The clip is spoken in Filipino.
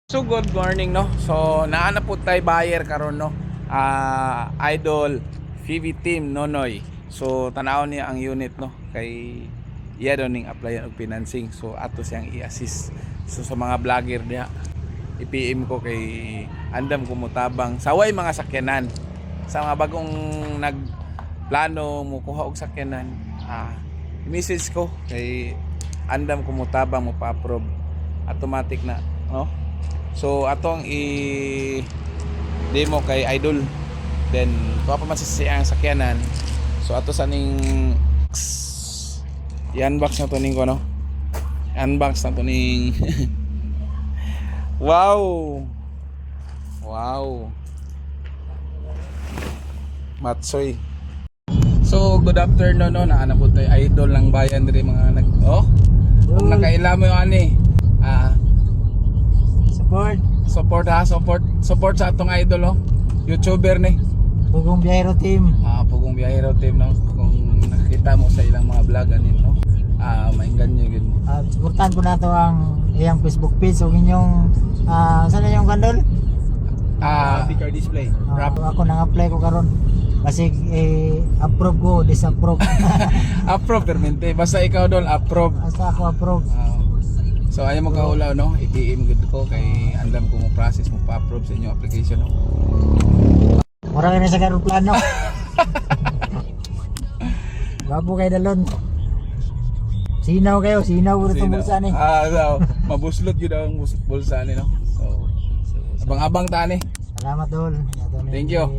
So good morning no. So naana po tayo buyer karon no. Idol PV team Nonoy. So tanaw niya ang unit no kay iya daw ning applyan og financing. So ato siyang i-assist. So sa mga vlogger diha i-PM ko kay andam kumutabang saway mga sakyanan. Sa mga bagong nagplano mo kuha og sakyanan, i-message ko kay andam kumutabang mo pa-approve automatic na no. So atong i-demo kay Idol. Then kuha pa man sa sakyanan. So ato sa ning i-unbox na to ning no. Unbox na to ning Wow. Wow. Matsoy. So good afternoon no. Naana po tayo Idol ng bayan diri mga kung nakaila mo yung ani. Support sa atong idol YouTuber ni Pugong Biyahero Team. Pugong Biyahero Team no. Kung nakikita mo sa ilang mga vlog anin no. Mainggan niyo gid. Suportahan ko na to ang iyang Facebook page ug inyong saan na yung kandol? Sticker display. Ako nang apply ko karon. Kasi approve ko, disapprove. Approve permente. Basta ikaw dol approve. Basta ako approve. So ayaw mo kaulaw no, i-PM gud ko kay andam ko mo process mo pa-approve sa inyong application no. Mura kami sa karon plano. Babo kay dalon. Sinaw kayo, sinaw uro itong bulsa ni. Mabuslot yun ang bulsa ni no. So abang-abang ta ni. Salamat dol. Thank you.